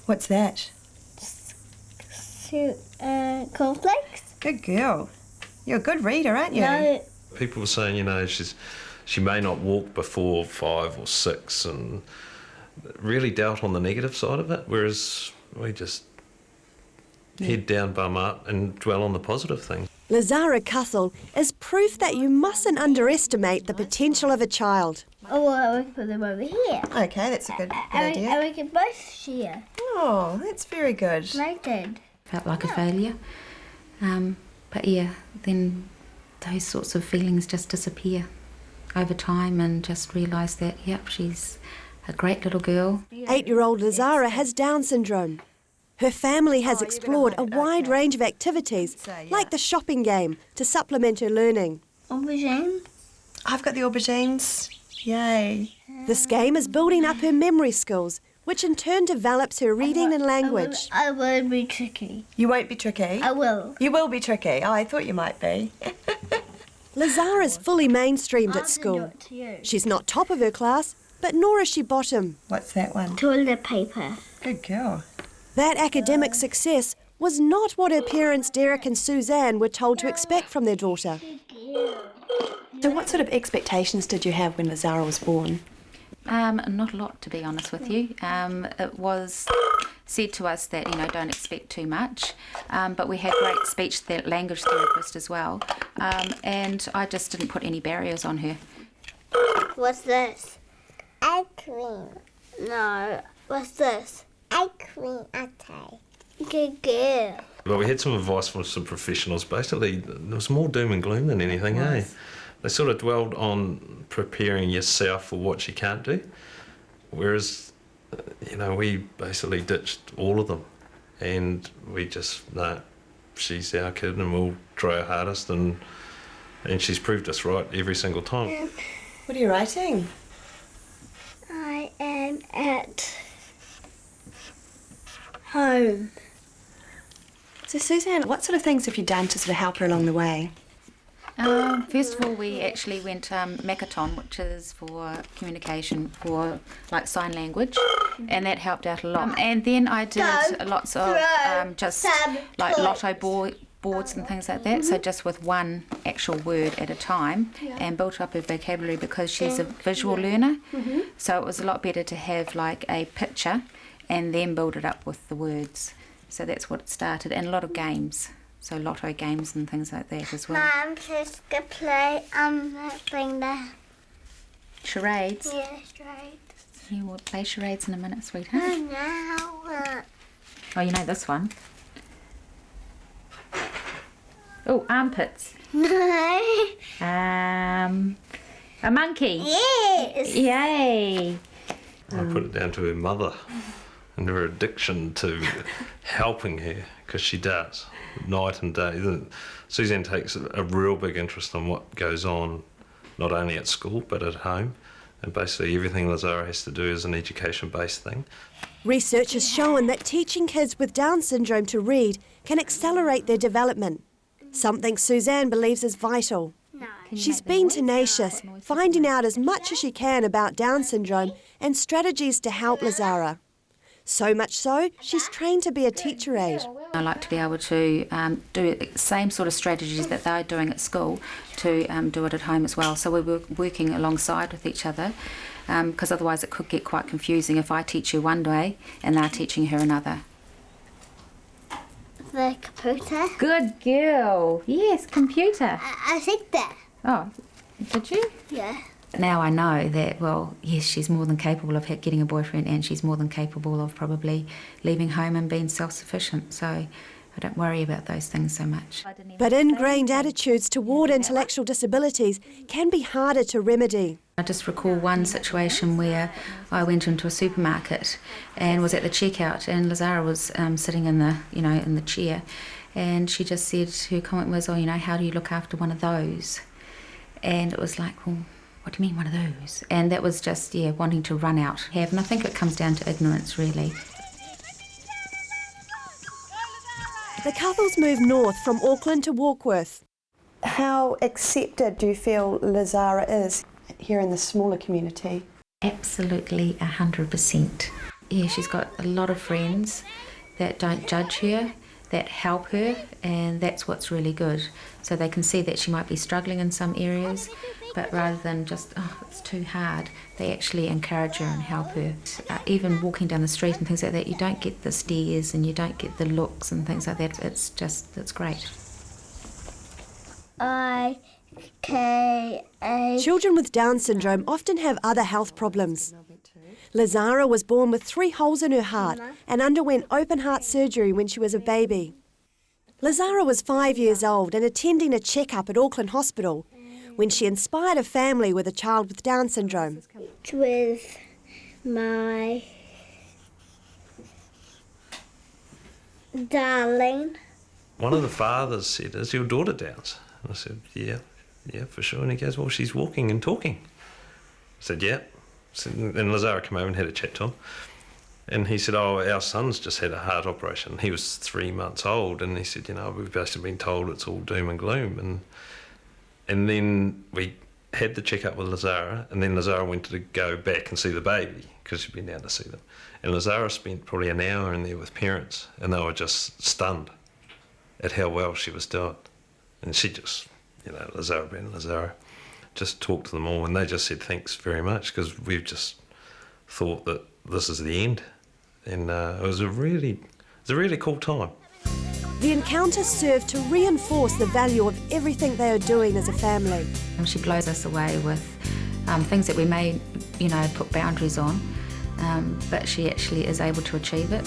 What's that? Cornflakes. Good girl. You're a good reader, aren't you? No. People were saying, you know, she may not walk before 5 or 6 and really dealt on the negative side of it, whereas we just head down, bum up and dwell on the positive things. Lazara Cuthell is proof that you mustn't underestimate the potential of a child. Oh, well, we can put them over here. Okay, that's a good idea. And we can both share. Oh, that's very good. Like that. Felt like a failure. But yeah, then those sorts of feelings just disappear over time and just realise that, yep, she's a great little girl. 8-year-old Lazara has Down syndrome. Her family has explored a wide range of activities, like the shopping game, to supplement her learning. Aubergine. I've got the aubergines. Yay. This game is building up her memory skills, which in turn develops her reading and language. I will be tricky. You won't be tricky? I will. You will be tricky? Oh, I thought you might be. Lazara's fully mainstreamed at school. She's not top of her class, but nor is she bottom. What's that one? Toilet paper. Good girl. That academic success was not what her parents Derek and Suzanne were told to expect from their daughter. So what sort of expectations did you have when Lazara was born? Not a lot, to be honest with you. It was said to us that, you know, don't expect too much, but we had great speech language therapist as well, and I just didn't put any barriers on her. What's this? Ice cream. No. What's this? Ice cream latte. Good girl. But we had some advice from some professionals. Basically, there was more doom and gloom than anything, eh? They sort of dwelled on preparing yourself for what you can't do, whereas, you know, we basically ditched all of them, and we just, no, she's our kid and we'll try our hardest, and she's proved us right every single time. What are you writing? I am at home. So Suzanne, what sort of things have you done to sort of help her along the way? First of all, we actually went Makaton, which is for communication for like sign language, and that helped out a lot. And then I did lots of just like lotto boards and things like that, so just with one actual word at a time, and built up her vocabulary because she's a visual learner, so it was a lot better to have like a picture and then build it up with the words. So that's what it started, and a lot of games. So lotto games and things like that as well. Mum, just go play that thing there. Charades? Yeah, charades. Yeah, we'll play charades in a minute, sweetheart. No. Oh, you know this one. Oh, armpits. No. A monkey. Yes. Yay. I put it down to her mother and her addiction to helping her, because she does, night and day. Suzanne takes a real big interest in what goes on, not only at school, but at home. And basically everything Lazara has to do is an education-based thing. Research has shown that teaching kids with Down syndrome to read can accelerate their development, something Suzanne believes is vital. No. She's been tenacious, finding out as much as she can about Down syndrome and strategies to help Lazara. So much so, she's trained to be a teacher aide. I like to be able to do the same sort of strategies that they're doing at school to do it at home as well. So we're working alongside with each other, because otherwise it could get quite confusing if I teach her one way and they're teaching her another. The computer. Good girl. Yes, computer. I think that. Oh, did you? Yeah. Now I know that, well, yes, she's more than capable of getting a boyfriend, and she's more than capable of probably leaving home and being self-sufficient, so I don't worry about those things so much. But ingrained attitudes toward intellectual disabilities can be harder to remedy. I just recall one situation where I went into a supermarket and was at the checkout, and Lazara was sitting in the, in the chair, and she just said, her comment was, oh, how do you look after one of those? And it was like, well, what do you mean, one of those? And that was just, wanting to run out. And I think it comes down to ignorance, really. The Cuthells moved north from Auckland to Warkworth. How accepted do you feel Lazara is here in the smaller community? Absolutely 100%. Yeah, she's got a lot of friends that don't judge her, that help her, and that's what's really good. So they can see that she might be struggling in some areas, but rather than just, oh, it's too hard, they actually encourage her and help her. Even walking down the street and things like that, you don't get the stares and you don't get the looks and things like that. It's great. I-K-A. Children with Down syndrome often have other health problems. Lazara was born with 3 holes in her heart and underwent open heart surgery when she was a baby. Lazara was 5 years old and attending a checkup at Auckland Hospital when she inspired a family with a child with Down syndrome. With my darling. One of the fathers said, "Is your daughter Down's?" And I said, yeah, for sure. And he goes, "Well, she's walking and talking." I said, "Yeah." And Lazara came over and had a chat to him. And he said, "Oh, our son's just had a heart operation." He was 3 months old, and he said, "We've basically been told it's all doom and gloom." And then we had the checkup with Lazara, and then Lazara went to go back and see the baby because she'd been down to see them. And Lazara spent probably an hour in there with parents, and they were just stunned at how well she was doing. And she just, Lazara being Lazara, just talked to them all, and they just said thanks very much because we've just thought that this is the end. And it was a really cool time. The encounters serve to reinforce the value of everything they are doing as a family. And she blows us away with things that we may, put boundaries on, but she actually is able to achieve it.